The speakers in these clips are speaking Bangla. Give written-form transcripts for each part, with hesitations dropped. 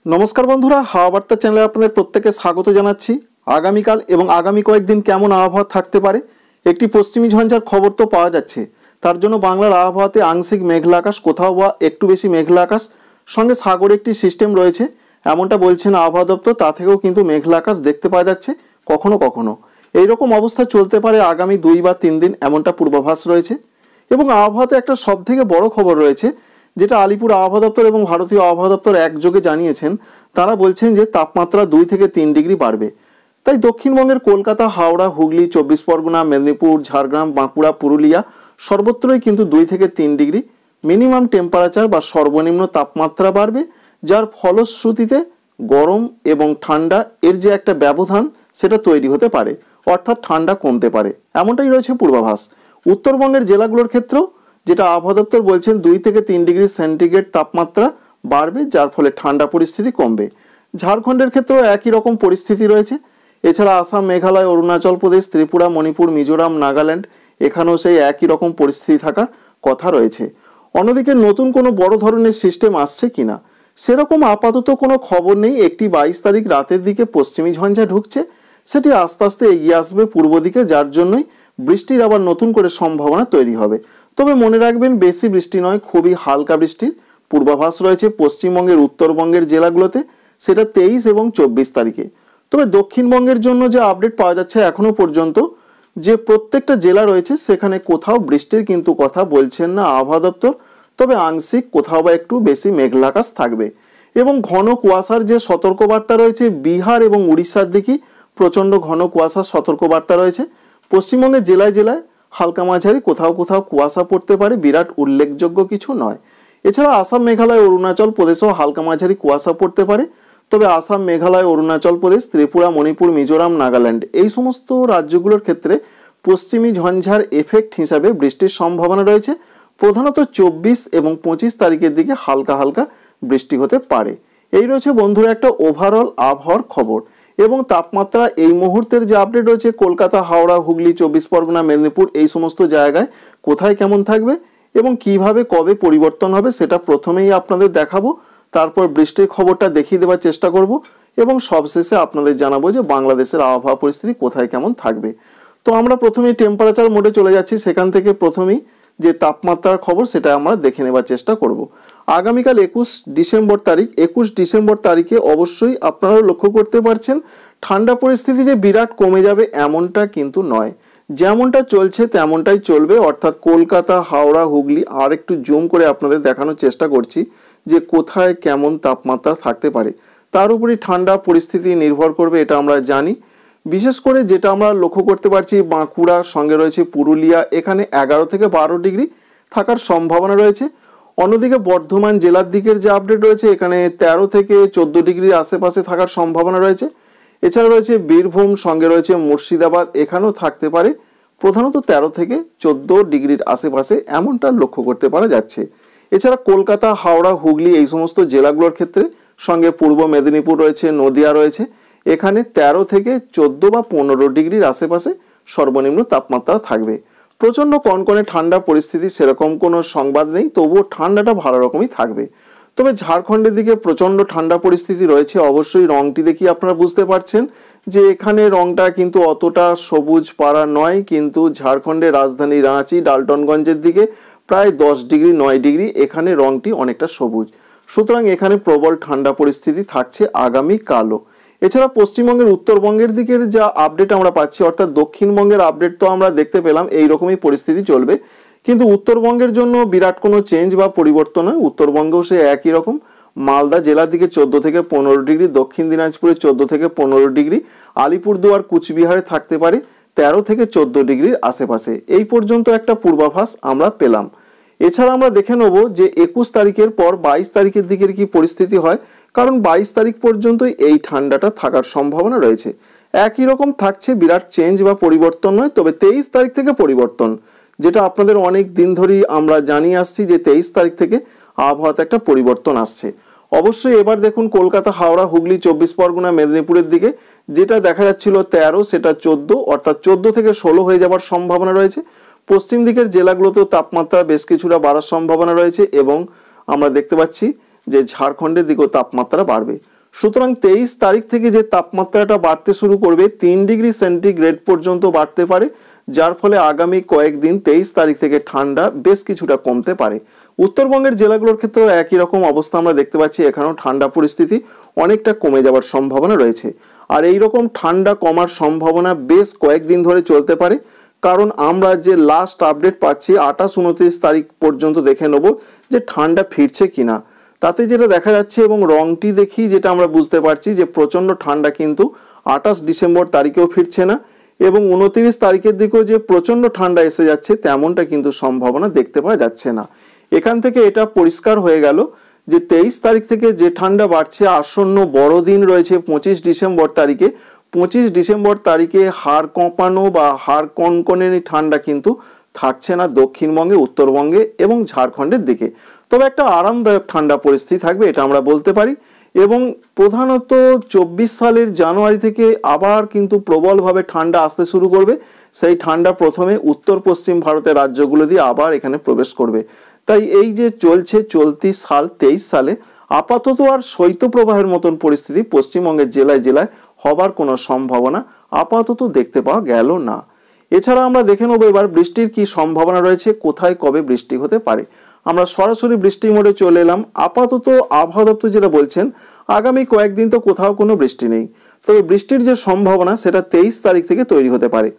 नमस्कार बंधुरा हावा बार्ता चैनेले आपनादेर प्रत्येके स्वागत जानाच्छि। आगामीकाल एबं आगामी कयेकदिन केमन आबहावा थाकते पारे एकटी पश्चिमी झंझार खबर तो पाওয়া যাচ্ছে। तार जोन्नो बांगलार आबहावाते आंशिक मेघला आकाश कोथाओ बा एकटू बेशी मेघला आकाश संगे सागरे एकटी सिस्टेम रयेछे एमनटा बोलছেন आबहावा दप्तर। ता थेकेও किन्तु मेघला आकाश देखते पाওয়া যাচ্ছে कखनो कखनो। এই রকম অবস্থা চলতে পারে আগামী 2 বা 3 দিন এমনটা পূর্বাভাস রয়েছে। এবং আবহাওয়াতে একটা সবথেকে বড় খবর রয়েছে যেটা আলিপুর আবহাওয়া দপ্তর এবং ভারতীয় আবহাওয়া দপ্তর একযোগে জানিয়েছেন। তারা বলছেন যে তাপমাত্রা 2 থেকে 3 ডিগ্রি বাড়বে। তাই দক্ষিণবঙ্গের কলকাতা, হাওড়া, হুগলি, 24 পরগনা, মেদিনীপুর, ঝাড়গ্রাম, বাঁকুড়া, পুরুলিয়া সর্বত্রই কিন্তু 2 থেকে 3 ডিগ্রি মিনিমাম টেম্পারেচার বা সর্বনিম্ন তাপমাত্রা বাড়বে, যার ফলশ্রুতিতে গরম এবং ঠান্ডা এর যে একটা ব্যবধান সেটা তৈরি হতে পারে, অর্থাৎ ঠান্ডা কমতে পারে, এমনটাই রয়েছে পূর্বাভাস। উত্তরবঙ্গের জেলাগুলোর ক্ষেত্রেও যেটা আবহাওয়া দপ্তর বলছেন 2 থেকে 3 ডিগ্রি সেন্টিগ্রেড তাপমাত্রা বাড়বে, যার ফলে ঠান্ডা পরিস্থিতি কমবে। ঝাড়খণ্ডের ক্ষেত্রেও একই রকম পরিস্থিতি রয়েছে। এছাড়া আসাম, মেঘালয়, অরুণাচল প্রদেশ, ত্রিপুরা, মণিপুর, মিজোরাম, নাগাল্যান্ড এখানেও সেই একই রকম পরিস্থিতি থাকার কথা রয়েছে। অন্যদিকে নতুন কোনো বড় ধরনের সিস্টেম আসছে কিনা সেরকম আপাতত কোনো খবর নেই। একটি 22 তারিখ রাতের দিকে পশ্চিমী ঝঞ্ঝা ঢুকছে, সেটি আস্তে আস্তে এগিয়ে আসবে পূর্ব দিকে, যার জন্যই বৃষ্টির আবার নতুন করে সম্ভাবনা তৈরি হবে। তবে মনে রাখবেন বেশি বৃষ্টি নয়, খুবই হালকা বৃষ্টির পূর্বাভাস রয়েছে পশ্চিমবঙ্গের উত্তরবঙ্গের জেলাগুলোতে, সেটা 23 এবং 24 তারিখে। তবে দক্ষিণবঙ্গের জন্য যে আপডেট পাওয়া যাচ্ছে এখনো পর্যন্ত যে প্রত্যেকটা জেলা রয়েছে সেখানে কোথাও বৃষ্টির কিন্তু কথা বলছেন না আবহাওয়া দপ্তর। তবে আংশিক কোথাও বা একটু বেশি মেঘলা আকাশ থাকবে এবং ঘন কুয়াশার যে সতর্কবার্তা রয়েছে বিহার এবং উড়িষ্যার দিকে প্রচণ্ড ঘন কুয়াশার সতর্কবার্তা রয়েছে। পশ্চিমবঙ্গের জেলায় জেলায় হালকা মাঝারি কোথাও কোথাও কুয়াশা পড়তে পারে, বিরাট উল্লেখযোগ্য কিছু নয়। এছাড়া আসাম, মেঘালয়, অরুণাচল প্রদেশেও হালকা মাঝারি কুয়াশা পড়তে পারে। তবে আসাম, মেঘালয়, অরুণাচল প্রদেশ, ত্রিপুরা, মণিপুর, মিজোরাম, নাগাল্যান্ড এই সমস্ত রাজ্যগুলোর ক্ষেত্রে পশ্চিমী ঝঞ্ঝার এফেক্ট হিসাবে বৃষ্টির সম্ভাবনা রয়েছে। প্রধানত 24 এবং 25 তারিখের দিকে হালকা হালকা বৃষ্টি হতে পারে। এই রয়েছে বন্ধুরা একটা ওভারঅল আবহাওয়ার খবর। এবং তাপমাত্রা এই মুহূর্তের যে আপডেট রয়েছে কলকাতা, হাওড়া, হুগলি, 24 পরগনা, মেদিনীপুর এই সমস্ত জায়গায় কোথায় কেমন থাকবে এবং কিভাবে কবে পরিবর্তন হবে সেটা প্রথমেই আপনাদের দেখাবো। তারপর বৃষ্টির খবরটা দেখিয়ে দেওয়ার চেষ্টা করব এবং সবশেষে আপনাদের জানাবো যে বাংলাদেশের আবহাওয়া পরিস্থিতি কোথায় কেমন থাকবে। তো আমরা প্রথমেই টেম্পারেচার মোডে চলে যাচ্ছি, সেখান থেকে প্রথমেই যে তাপমাত্রার খবর সেটা আমরা দেখে নেবার চেষ্টা করব। আগামীকাল 21 ডিসেম্বর তারিখে অবশ্যই আপনারাও লক্ষ্য করতে পারছেন ঠান্ডা পরিস্থিতি যে বিরাট কমে যাবে এমনটা কিন্তু নয়, যেমনটা চলছে তেমনটাই চলবে। অর্থাৎ কলকাতা, হাওড়া, হুগলি আর একটু জুম করে আপনাদের দেখানোর চেষ্টা করছি যে কোথায় কেমন তাপমাত্রা থাকতে পারে, তার উপরই ঠান্ডা পরিস্থিতি নির্ভর করবে, এটা আমরা জানি। বিশেষ করে যেটা আমরা লক্ষ্য করতে পারছি বাঁকুড়ার সঙ্গে রয়েছে পুরুলিয়া, এখানে 11 থেকে 12 ডিগ্রি থাকার সম্ভাবনা রয়েছে। অন্যদিকে বর্ধমান জেলার দিকের যে আপডেট রয়েছে এখানে 13 থেকে 14 ডিগ্রির আশেপাশে থাকার সম্ভাবনা রয়েছে। এছাড়া রয়েছে বীরভূম, সঙ্গে রয়েছে মুর্শিদাবাদ, এখানেও থাকতে পারে প্রধানত 13 থেকে 14 ডিগ্রির আশেপাশে এমনটা লক্ষ্য করতে পারা যাচ্ছে। এছাড়া কলকাতা, হাওড়া, হুগলি এই সমস্ত জেলাগুলোর ক্ষেত্রে সঙ্গে পূর্ব মেদিনীপুর রয়েছে, নদিয়া রয়েছে, এখানে 13 থেকে 14 বা 15 ডিগ্রির আশেপাশে সর্বনিম্ন তাপমাত্রা থাকবে। প্রচণ্ড কনকনে ঠান্ডা পরিস্থিতি সেরকম কোনো সংবাদ নেই, তবুও ঠান্ডাটা ভালো রকমই থাকবে। তবে ঝাড়খণ্ডের দিকে প্রচণ্ড ঠান্ডা পরিস্থিতি রয়েছে। অবশ্যই রংটি দেখি আপনারা বুঝতে পারছেন যে এখানে রংটা কিন্তু অতটা সবুজ পাড়া নয়, কিন্তু ঝাড়খণ্ডের রাজধানী রাঁচি, ডালটনগঞ্জের দিকে প্রায় 10 ডিগ্রি 9 ডিগ্রি এখানে রংটি অনেকটা সবুজ। সুতরাং এখানে প্রবল ঠান্ডা পরিস্থিতি থাকছে আগামীকালও। এছাড়া পশ্চিমবঙ্গের উত্তরবঙ্গের দিকের যা আপডেট আমরা পাচ্ছি, অর্থাৎ দক্ষিণবঙ্গের আপডেট তো আমরা দেখতে পেলাম এইরকমই পরিস্থিতি চলবে, কিন্তু উত্তরবঙ্গের জন্য বিরাট কোনো চেঞ্জ বা পরিবর্তন নয়। উত্তরবঙ্গেও সে একই রকম। মালদা জেলার দিকে 14 থেকে 15 ডিগ্রি, দক্ষিণ দিনাজপুরে 14 থেকে 15 ডিগ্রি, আলিপুরদুয়ার, কুচবিহারে থাকতে পারে 13 থেকে 14 ডিগ্রির আশেপাশে। এই পর্যন্ত একটা পূর্বাভাস আমরা পেলাম। এছাড়া আমরা দেখে নেব যে 21 তারিখের পর 22 তারিখের দিকের কি পরিস্থিতি হয়, কারণ 22 তারিখ পর্যন্তই এই ঠান্ডাটা থাকার সম্ভাবনা রয়েছে। একই রকম থাকছে, বিরাট চেঞ্জ বা পরিবর্তন নয়। তবে 23 তারিখ থেকে পরিবর্তন, যেটা আপনাদের অনেক দিন ধরেই আমরা জানিয়ে আসছি যে 23 তারিখ থেকে আবহাওয়াতে একটা পরিবর্তন আসছে। অবশ্যই এবার দেখুন কলকাতা, হাওড়া, হুগলি, 24 পরগনা, মেদিনীপুরের দিকে যেটা দেখা যাচ্ছিল 13 সেটা 14, অর্থাৎ 14 থেকে 16 হয়ে যাবার সম্ভাবনা রয়েছে। পশ্চিম দিকের জেলাগুলোতেও তাপমাত্রা বেশ কিছুটা বাড়ার সম্ভাবনা রয়েছে এবং আমরা দেখতে পাচ্ছি যে ঝাড়খণ্ডের দিকেও তাপমাত্রা বাড়বে। সুতরাং 23 তারিখ থেকে যে তাপমাত্রাটা বাড়তে শুরু করবে 3 ডিগ্রি সেন্টিগ্রেড পর্যন্ত বাড়তে পারে, যার ফলে আগামী কয়েকদিন 23 তারিখ থেকে ঠান্ডা বেশ কিছুটা কমতে পারে। উত্তরবঙ্গের জেলাগুলোর ক্ষেত্রেও একই রকম অবস্থা আমরা দেখতে পাচ্ছি, এখানেও ঠান্ডা পরিস্থিতি অনেকটা কমে যাওয়ার সম্ভাবনা রয়েছে। আর এই রকম ঠান্ডা কমার সম্ভাবনা বেশ কয়েকদিন ধরে চলতে পারে, কারণ আমরা যে লাস্ট আপডেট পাচ্ছি 28-29 তারিখ পর্যন্ত দেখে নেব যে ঠান্ডা ফিরছে কিনা। তাতে যেটা দেখা যাচ্ছে এবং রংটি দেখি যেটা আমরা বুঝতে পারছি যে প্রচণ্ড ঠান্ডা কিন্তু 28 ডিসেম্বর তারিখেও ফিরছে না, এবং 29 তারিখের দিকেও যে প্রচণ্ড ঠান্ডা এসে যাচ্ছে তেমনটা কিন্তু সম্ভাবনা দেখতে পাওয়া যাচ্ছে না। এখান থেকে এটা পরিষ্কার হয়ে গেল যে 23 তারিখ থেকে যে ঠান্ডা বাড়ছে, আসন্ন বড়দিন রয়েছে 25 ডিসেম্বর তারিখে। 25 ডিসেম্বর তারিখে হাড় কাঁপানো বা হাড় কনকনে ঠান্ডা কিন্তু থাকছে না দক্ষিণবঙ্গে, উত্তরবঙ্গে এবং ঝাড়খণ্ডের দিকে। তবে একটা আরামদায়ক ঠান্ডা পরিস্থিতি থাকবে, এটা আমরা বলতে পারি। এবং প্রধানত 24 সালের জানুয়ারি থেকে আবার কিন্তু প্রবলভাবে ঠান্ডা আসতে শুরু করবে। সেই ঠান্ডা প্রথমে উত্তর পশ্চিম ভারতের রাজ্যগুলো দিয়ে আবার এখানে প্রবেশ করবে। তাই এই যে চলতি সাল 23 সালে আপাতত আর শৈত্যপ্রবাহের মতন পরিস্থিতি পশ্চিমবঙ্গের জেলায় জেলায় হবার কোনো সম্ভাবনা আপাতত দেখতে পাওয়া গেল না। এছাড়া আমরা দেখে নেব এবার বৃষ্টির কি সম্ভাবনা রয়েছে, কোথায় কবে বৃষ্টি হতে পারে। আমরা সরাসরি বৃষ্টি মোডে চলে এলাম। আপাতত আবহাওয়া দপ্তর যেটা বলছেন, আগামী কয়েকদিন তো কোথাও কোনো বৃষ্টি নেই, তবে বৃষ্টির যে সম্ভাবনা সেটা 23 তারিখ থেকে তৈরি হতে পারে।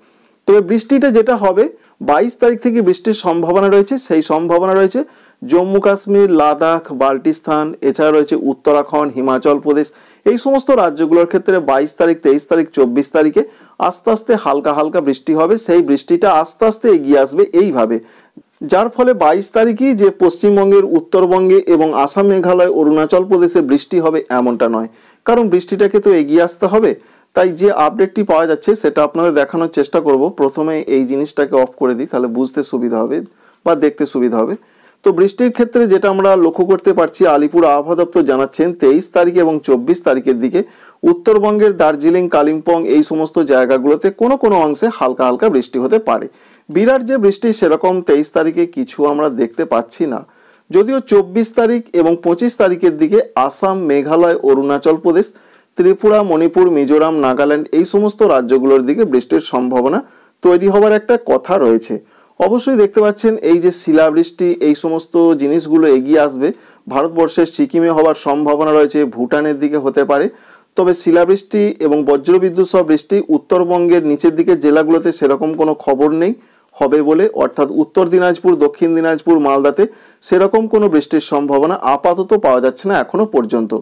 তবে বৃষ্টিটা যেটা হবে 22 তারিখ থেকে বৃষ্টির সম্ভাবনা রয়েছে। সেই সম্ভাবনা রয়েছে জম্মু কাশ্মীর, লাদাখ, বাল্টিস্তান, এছাড়া রয়েছে উত্তরাখণ্ড, হিমাচল প্রদেশ, এই সমস্ত রাজ্যগুলোর ক্ষেত্রে 22 তারিখ, 23 তারিখ, 24 তারিখে আস্তে আস্তে হালকা হালকা বৃষ্টি হবে। সেই বৃষ্টিটা আস্তে আস্তে এগিয়ে আসবে এইভাবে, যার ফলে 22 তারিখই যে পশ্চিমবঙ্গের, উত্তরবঙ্গে এবং আসাম, মেঘালয়, অরুণাচল প্রদেশে বৃষ্টি হবে এমনটা নয়, কারণ বৃষ্টিটাকে তো এগিয়ে আসতে হবে। তাই যে আপডেটটি পাওয়া যাচ্ছে সেটা আপনাদের দেখানোর চেষ্টা করব। প্রথমে এই জিনিসটাকে অফ করে দিই, তাহলে বুঝতে সুবিধা হবে বা দেখতে সুবিধা হবে। তো বৃষ্টির ক্ষেত্রে যেটা আমরা লক্ষ্য করতে পারছি, আলিপুর আবহাওয়া দপ্তর জানাচ্ছেন 23 তারিখ এবং 24 তারিখের দিকে উত্তরবঙ্গের দার্জিলিং, কালিম্পং এই সমস্ত জায়গাগুলোতে কোনো কোনো অংশে হালকা হালকা বৃষ্টি হতে পারে। বিরাট যে বৃষ্টি সেরকম 23 তারিখে কিছু আমরা দেখতে পাচ্ছি না, যদিও 24 তারিখ এবং 25 তারিখের দিকে আসাম, মেঘালয়, অরুণাচল প্রদেশ, ত্রিপুরা, মণিপুর, মিজোরাম, নাগাল্যান্ড এই সমস্ত রাজ্যগুলোর দিকে বৃষ্টির সম্ভাবনা তৈরি হবার একটা কথা রয়েছে। অবশ্যই দেখতে পাচ্ছেন এই যে শিলাবৃষ্টি, এই সমস্ত জিনিসগুলো এগিয়ে আসবে। ভারতবর্ষের সিকিমে হওয়ার সম্ভাবনা রয়েছে, ভুটানের দিকে হতে পারে। তবে শিলাবৃষ্টি এবং বজ্রবিদ্যুৎ সহ বৃষ্টি উত্তরবঙ্গের নিচের দিকে জেলাগুলোতে সেরকম কোনো খবর নেই হবে বলে, অর্থাৎ উত্তর দিনাজপুর, দক্ষিণ দিনাজপুর, মালদাতে সেরকম কোনো বৃষ্টির সম্ভাবনা আপাতত পাওয়া যাচ্ছে না এখনো পর্যন্ত।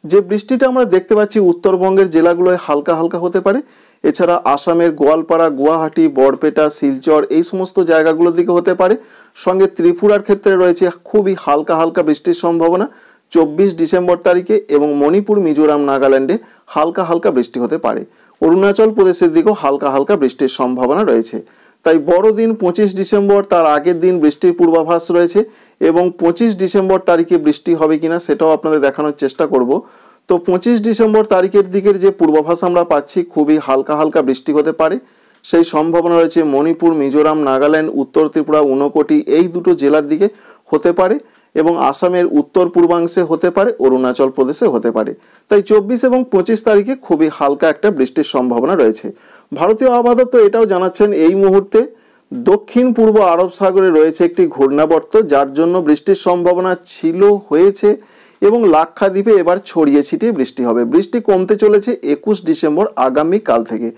যে বৃষ্টিটা আমরা দেখতে পাচ্ছি উত্তরবঙ্গের জেলাগুলোয় হালকা হালকা হতে পারে। এছাড়া আসামের গোয়ালপাড়া, গুয়াহাটি, বরপেটা, শিলচর এই সমস্ত জায়গাগুলোর দিকে হতে পারে। সঙ্গে ত্রিপুরার ক্ষেত্রে রয়েছে খুবই হালকা হালকা বৃষ্টির সম্ভাবনা 24 ডিসেম্বর তারিখে, এবং মণিপুর, মিজোরাম, নাগাল্যান্ডে হালকা হালকা বৃষ্টি হতে পারে। অরুণাচল প্রদেশের দিকেও হালকা হালকা বৃষ্টির সম্ভাবনা রয়েছে। তাই বড়দিন 25 ডিসেম্বর, তার আগের দিন বৃষ্টির পূর্বাভাস রয়েছে, এবং 25 ডিসেম্বর তারিখে বৃষ্টি হবে কিনা সেটাও আপনাদের দেখানোর চেষ্টা করব। তো 25 ডিসেম্বর তারিখের দিকের যে পূর্বাভাস আমরা পাচ্ছি, খুবই হালকা হালকা বৃষ্টি হতে পারে। সেই সম্ভাবনা রয়েছে মণিপুর, মিজোরাম, নাগাল্যান্ড, উত্তর ত্রিপুরা, ঊনকোটি এই দুটো জেলার দিকে হতে পারে, এবং আসামের উত্তর পূর্বাংশে হতে পারে, অরুণাচল প্রদেশে হতে পারে। তাই 24 এবং 25 তারিখে খুবই হালকা একটা বৃষ্টির সম্ভাবনা রয়েছে। ভারতীয় আবহাওয়া দপ্তর এটাও জানাচ্ছেন এই মুহূর্তে দক্ষিণ পূর্ব আরব সাগরে রয়েছে একটি ঘূর্ণাবর্ত, যার জন্য বৃষ্টির সম্ভাবনা ছিল, হয়েছে, এবং লাক্ষাদ্বীপে এবার ছড়িয়ে ছিটিয়ে বৃষ্টি হবে। বৃষ্টি কমতে চলেছে 21 ডিসেম্বর আগামীকাল থেকে।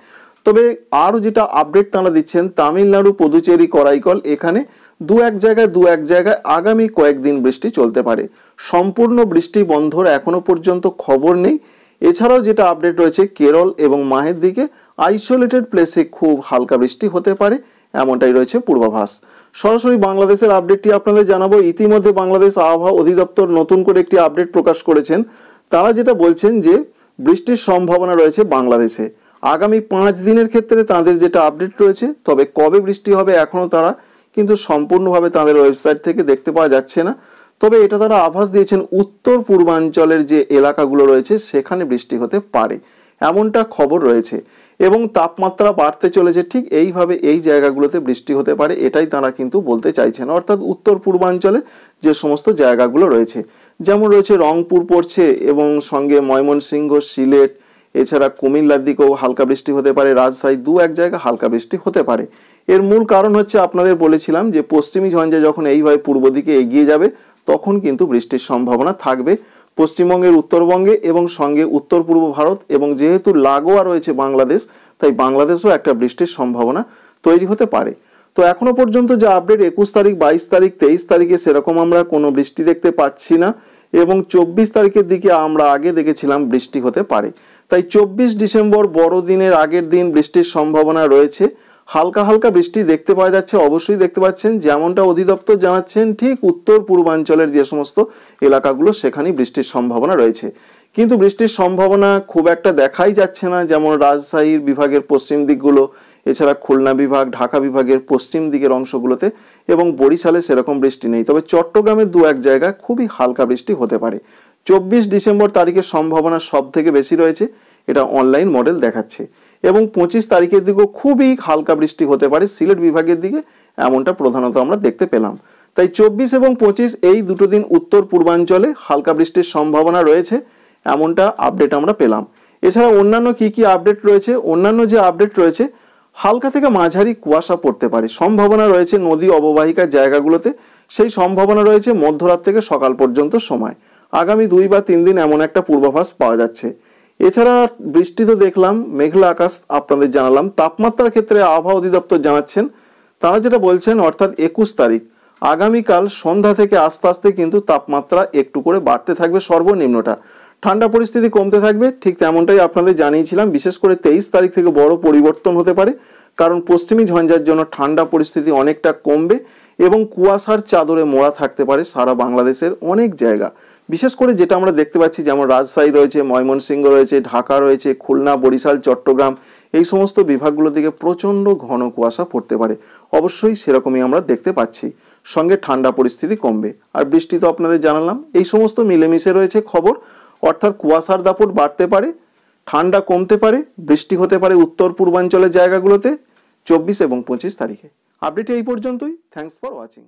তবে আরও যেটা আপডেট তারা দিচ্ছেন, তামিলনাড়ু, পুদুচেরি, করাইকল এখানে দু এক জায়গায় আগামী কয়েকদিন বৃষ্টি চলতে পারে। সম্পূর্ণ বৃষ্টি বন্ধর এখনো পর্যন্ত খবর নেই। এছাড়াও যেটা আপডেট রয়েছে, কেরল এবং মাহের দিকে আইসোলেটেড প্লেসে খুব হালকা বৃষ্টি হতে পারে, এমনটাই রয়েছে পূর্বাভাস। সরাসরি বাংলাদেশের আপডেটটি আপনাদের জানাবো। ইতিমধ্যে বাংলাদেশ আবহাওয়া অধিদপ্তর নতুন করে একটি আপডেট প্রকাশ করেছেন। তারা যেটা বলছেন যে বৃষ্টির সম্ভাবনা রয়েছে বাংলাদেশে আগামী 5 দিনের ক্ষেত্রে তাদের যেটা আপডেট রয়েছে। তবে কবে বৃষ্টি হবে এখনও তারা কিন্তু সম্পূর্ণভাবে তাদের ওয়েবসাইট থেকে দেখতে পাওয়া যাচ্ছে না। তবে এটা তারা আভাস দিয়েছেন উত্তর পূর্বাঞ্চলের যে এলাকাগুলো রয়েছে সেখানে বৃষ্টি হতে পারে, এমনটা খবর রয়েছে। এবং তাপমাত্রা বাড়তে চলেছে, ঠিক এইভাবে এই জায়গাগুলোতে বৃষ্টি হতে পারে, এটাই তারা কিন্তু বলতে চাইছেন। অর্থাৎ উত্তর পূর্বাঞ্চলের যে সমস্ত জায়গাগুলো রয়েছে, যেমন রয়েছে রংপুর পড়ছে এবং সঙ্গে ময়মনসিংহ, সিলেট, এছাড়া কুমিল্লার দিকেও হালকা বৃষ্টি হতে পারে, রাজশাহী দু এক জায়গা হালকা বৃষ্টি হতে পারে। এর মূল কারণ হচ্ছে আপনাদের বলেছিলাম যে পশ্চিমী ঝঞ্ঝা যখন এইভাবে পূর্ব দিকে এগিয়ে যাবে তখন কিন্তু বৃষ্টির সম্ভাবনা থাকবে পশ্চিমবঙ্গের উত্তরবঙ্গে এবং সঙ্গে উত্তর পূর্ব ভারত, এবং যেহেতু লাগোয়া রয়েছে বাংলাদেশ, তাই বাংলাদেশেও একটা বৃষ্টির সম্ভাবনা তৈরি হতে পারে। তো এখনো পর্যন্ত যে আপডেট 21 তারিখ, 22 তারিখ, 23 তারিখে সেরকম আমরা কোনো বৃষ্টি দেখতে পাচ্ছি না, এবং 24 তারিখের দিকে আমরা আগে দেখেছিলাম বৃষ্টি হতে পারে। তাই 24 ডিসেম্বর বড়দিনের আগের দিন বৃষ্টির সম্ভাবনা রয়েছে। হালকা হালকা বৃষ্টি দেখতে পাওয়া যাচ্ছে, অবশ্যই দেখতে পাচ্ছেন। যেমনটা অধিদপ্তর জানাচ্ছেন, ঠিক উত্তর পূর্বাঞ্চলের যে সমস্ত এলাকাগুলো সেখানেই বৃষ্টির সম্ভাবনা রয়েছে, কিন্তু বৃষ্টির সম্ভাবনা খুব একটা দেখাই যাচ্ছে না। যেমন রাজশাহীর বিভাগের পশ্চিম দিকগুলো, এছাড়া খুলনা বিভাগ, ঢাকা বিভাগের পশ্চিম দিকের অংশগুলোতে এবং বরিশালে সেরকম বৃষ্টি নেই। তবে চট্টগ্রামের দু এক জায়গায় খুবই হালকা বৃষ্টি হতে পারে। 24 ডিসেম্বর তারিখের সম্ভাবনা সব থেকে বেশি রয়েছে, এটা অনলাইন মডেল দেখাচ্ছে। এবং 25 তারিখের দিকেও খুবই হালকা বৃষ্টি হতে পারে সিলেট বিভাগের দিকে, এমনটা প্রধানত আমরা দেখতে পেলাম। তাই 24 এবং 25 এই দুটো দিন উত্তর পূর্বাঞ্চলে হালকা বৃষ্টির সম্ভাবনা রয়েছে, এমনটা আপডেট আমরা পেলাম। এছাড়া অন্যান্য কি কি আপডেট রয়েছে, অন্যান্য যে আপডেট রয়েছে, হালকা থেকে মাঝারি কুয়াশা পড়তে পারে, সম্ভাবনা রয়েছে নদী অববাহিকার জায়গাগুলোতে। সেই সম্ভাবনা রয়েছে মধ্যরাত থেকে সকাল পর্যন্ত সময়। আগামী 2 বা 3 দিন এমন একটা পূর্বাভাস পাওয়া যাচ্ছে। এছাড়া বৃষ্টি তো দেখলাম, মেঘলা আকাশ আপনাদের জানালাম। তাপমাত্রার ক্ষেত্রে আবহাওয়া অধিদপ্তর জানাচ্ছেন, তারা যেটা বলছেন অর্থাৎ 21 তারিখ আগামীকাল সন্ধ্যা থেকে আস্তে আস্তে কিন্তু তাপমাত্রা একটু করে বাড়তে থাকবে, সর্বনিম্নটা। ঠান্ডা পরিস্থিতি কমতে থাকবে, ঠিক তেমনটাই আপনাদের জানিয়েছিলাম। বিশেষ করে 23 তারিখ থেকে বড় পরিবর্তন হতে পারে, কারণ পশ্চিমী ঝঞ্ঝার জন্য ঠান্ডা পরিস্থিতি অনেকটা কমবে এবং কুয়াশার চাদরে মোড়া থাকতে পারে সারা বাংলাদেশের অনেক জায়গা। বিশেষ করে যেটা আমরা দেখতে পাচ্ছি, যেমন রাজশাহী রয়েছে, ময়মনসিংহ রয়েছে, ঢাকা রয়েছে, খুলনা, বরিশাল, চট্টগ্রাম, এই সমস্ত বিভাগগুলোর দিকে প্রচণ্ড ঘন কুয়াশা পড়তে পারে। অবশ্যই সেরকমই আমরা দেখতে পাচ্ছি। সঙ্গে ঠান্ডা পরিস্থিতি কমবে, আর বৃষ্টি তো আপনাদের জানালাম। এই সমস্ত মিলেমিশে রয়েছে খবর, অর্থাৎ কুয়াশার দাপট বাড়তে পারে, ঠান্ডা কমতে পারে, বৃষ্টি হতে পারে উত্তর পূর্বাঞ্চলের জায়গাগুলোতে 24 এবং 25 তারিখে। আপডেট এই পর্যন্তই। Thanks for watching.